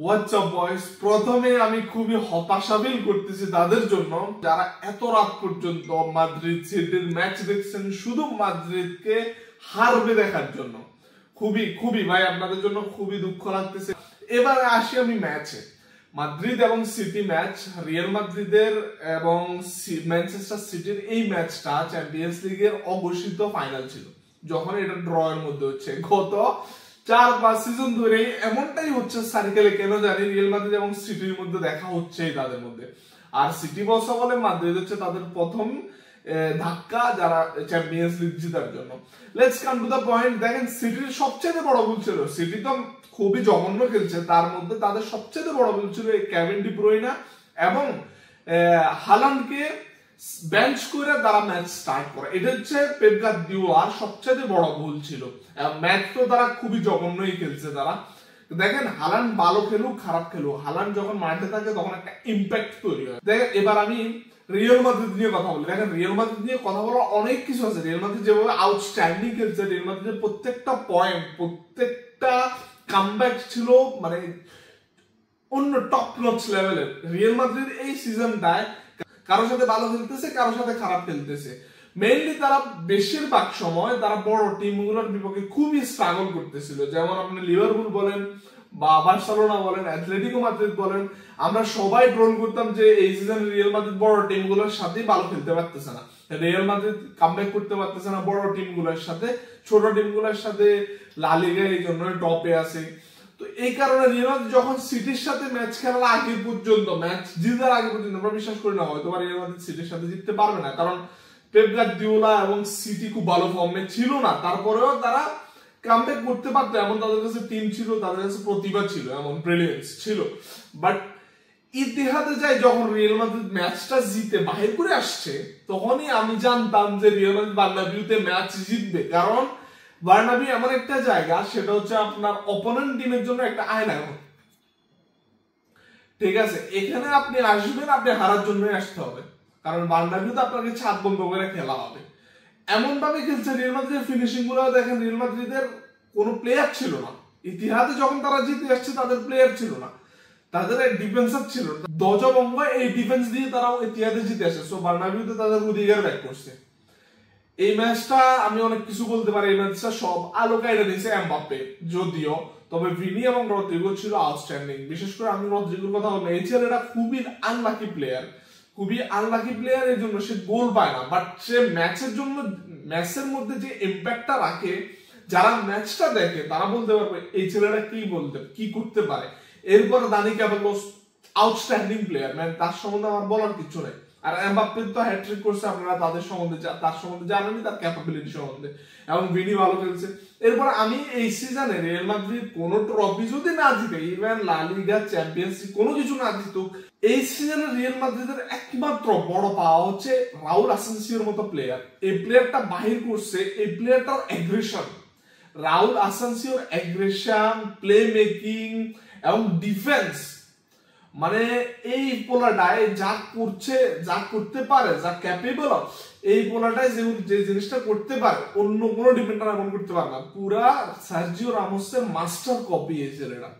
WhatsApp বয়স, প্রথমে আমি খুবই হতাশা ফিল করতেছি তাদের জন্য যারা এত রাত পর্যন্ত মাদ্রিদ সিটির ম্যাচ দেখছেন শুধু মাদ্রিদকে হারবে দেখার জন্য। খুবই খুবই ভাই আপনাদের জন্য খুবই দুঃখ লাগতেছে। এবারে আসি আমি ম্যাচে, মাদ্রিদ এবং সিটি ম্যাচ, রিয়াল মাদ্রিদের এবং ম্যানচেস্টার সিটির এই ম্যাচটা চ্যাম্পিয়ন্স লিগের অঘোষিত ফাইনাল ছিল। যখন এটা ড্র এর মধ্যে হচ্ছে, গত 4-5 সিজন ধরে এমনটাই হচ্ছে সার্কেলে, কেন জানি রিয়াল মাদ্রিদ এবং সিটির মধ্যে দেখা হচ্ছেই তাদের মধ্যে। আর সিটি বলসা বলে মাদ্রিদ হচ্ছে তাদের প্রথম ধাক্কা যারা চ্যাম্পিয়ন্স লিগ জেতার জন্য। Let's come to the point. দেখেন সিটির সবচেয়ে বড় ভুল ছিল, সিটি তো খুবই জঘন্য খেলছে, তার মধ্যে তাদের সবচেয়ে বড় ভুল ছিল কেভিন ডি ব্রুইনা এবং হালান্ডকে বেঞ্চ করে তারা ম্যাচ স্টার্ট করে। এটা হচ্ছে পেপ গার্দিওলার সবচেয়ে বড় ভুল ছিল। ম্যাচ তো তারা খুবই জঘন্যই খেলছে তারা। দেখেন হালান্ড ভালো খেলুক খারাপ খেলুক, হালান্ড যখন মাঠে থাকে তখন একটা ইম্প্যাক্ট তৈরি হয়। দেখেন এবার আমি রিয়াল মাদ্রিদ নিয়ে কথা বলি। দেখেন রিয়াল মাদ্রিদ নিয়ে কথা বলার অনেক কিছু আছে। রিয়াল মাদ্রিদ যেভাবে আউটস্ট্যান্ডিং খেলছে, রিয়াল মাদ্রিদের প্রত্যেকটা পয়েন্ট, প্রত্যেকটা কামব্যাক ছিল মানে অন্য টপ নচ লেভেলের। রিয়াল মাদ্রিদ এই সিজনটায় কারোর সাথে ভালো খেলতেছে, কারোর সাথে খারাপ খেলতেছে। মেইনলি তারা বেশিরভাগ সময় তারা বড় টিমগুলোর বিপক্ষে খুবই স্ট্রাগল করতেছিল। যেমন আপনি লিভারপুল বলেন বা বার্সেলোনা বলেন, অ্যাথলেটিকো মাদ্রিদ বলেন, আমরা সবাই ট্রোল করতাম যে এই সিজনে রিয়াল মাদ্রিদ বড় টিমগুলোর সাথেই ভালো খেলতে পারতেছে না, রিয়াল মাদ্রিদ কামব্যাক করতে পারতেছে না বড় টিমগুলোর সাথে, ছোট টিমগুলোর সাথে লা লিগা এই জন্য টপে আছে। তো এই কারণে রিয়াল মাদ্রিদ যখন সিটির সাথে ম্যাচ খেলার আগে পর্যন্ত, ম্যাচ জিতার আগে পর্যন্ত আমরা বিশ্বাস করি না হয়তো রিয়াল মাদ্রিদ সিটির সাথে জিততে পারবে না, কারণ পেপ গার্দিওলা এবং সিটি খুব ভালো ফর্মে ছিল না। তারপরেও তারা কামব্যাক করতে পারতো, এমন তাদের কাছে টিম ছিল, তাদের কাছে প্রতিভা ছিল, এমন ব্রিলিয়েন্স ছিল। বাট ইতিহাসে যাই যখন রিয়াল মাদ্রিদ ম্যাচটা জিতে বাহির করে আসছে, তখনই আমি জানতাম যে রিয়াল মাদ্রিদ বার্নাবিউতে ম্যাচ জিতবে। কারণ বার্নাবিউ এমন একটা জায়গা, সেটা হচ্ছে আপনার অপোনেন্ট টিমের জন্য একটা আয়না। ঠিক আছে, এখানে আপনি আসবেন, আপনি হারার জন্যই আসতে হবে, কারণ বার্নাবিউতে আপনাকে ছাদ বন্ধ করে খেলা হবে। এমন ভাবে খেলছে রিয়াল মাদ্রিদের ফিনিশিং গুলো দেখেন, রিয়াল মাদ্রিদের কোনো প্লেয়ার ছিল না। ইতিহাসে যখন তারা জিতে আসছে তাদের প্লেয়ার ছিল না, তাদের ডিফেন্সার ছিল না। দজবঙ্গ এই ডিফেন্স দিয়ে তারাও ইতিহাসে জিতে আসে। সো বার্নাবিউতে তাদের রুদিগার ব্যাক করছে। এই ম্যাচটা আমি অনেক কিছু বলতে পারি, এই ম্যাচটা সব আলো কাইটা দিয়েছে এমবাপ্পে যদিও, তবে ভিনি এবং রদ্রিগো ছিল আউটস্ট্যান্ডিং। বিশেষ করে আমি রদ্রিগোর কথা বলবো, এই ছেলেটা খুবই আনলাকি প্লেয়ার, খুবই আনলাকি প্লেয়ার, এই জন্য সে গোল পায় না। বাট সে ম্যাচের জন্য, ম্যাচের মধ্যে যে ইম্প্যাক্টটা রাখে, যারা ম্যাচটা দেখে তারা বলতে পারবে এই ছেলেটা কি করতে পারে। এরপর দানি ক্যাবালোস আউটস্ট্যান্ডিং প্লেয়ার, মানে তার সম্বন্ধে আমার বলার কিছু নাই। আর এমবাপ্পে তো হ্যাট্রিক করছে, আপনারা তার সম্বন্ধে জানেনই, তার ক্যাপাবিলিটি সম্বন্ধে, এবং ভিনি ভালো খেলছে। এরপর আমি এই সিজনে রিয়াল মাদ্রিদ কোনো ট্রফি যদি না জিতে, ইভেন লা লিগা, চ্যাম্পিয়ন্স লিগ কোনো কিছু না জিতুক, এই সিজনে রিয়াল মাদ্রিদের একমাত্র বড় পাওয়া হচ্ছে রাউল আসানসিওর মতো প্লেয়ার। এই প্লেয়ারটা বাহির করছে, এই প্লেয়ারটার aggression, Raul Asencio aggression, play making এবং ডিফেন্স, মানে এই পোলাটায় যা করছে, যা করতে পারে, যা ক্যাপেবল, এই পোলাটায় যে জিনিসটা করতে পারে অন্য কোনো ডিফেন্ডার এমন করতে পারে না। পুরা সার্জিও রামোসের মাস্টার কপি এই ছেলেটা।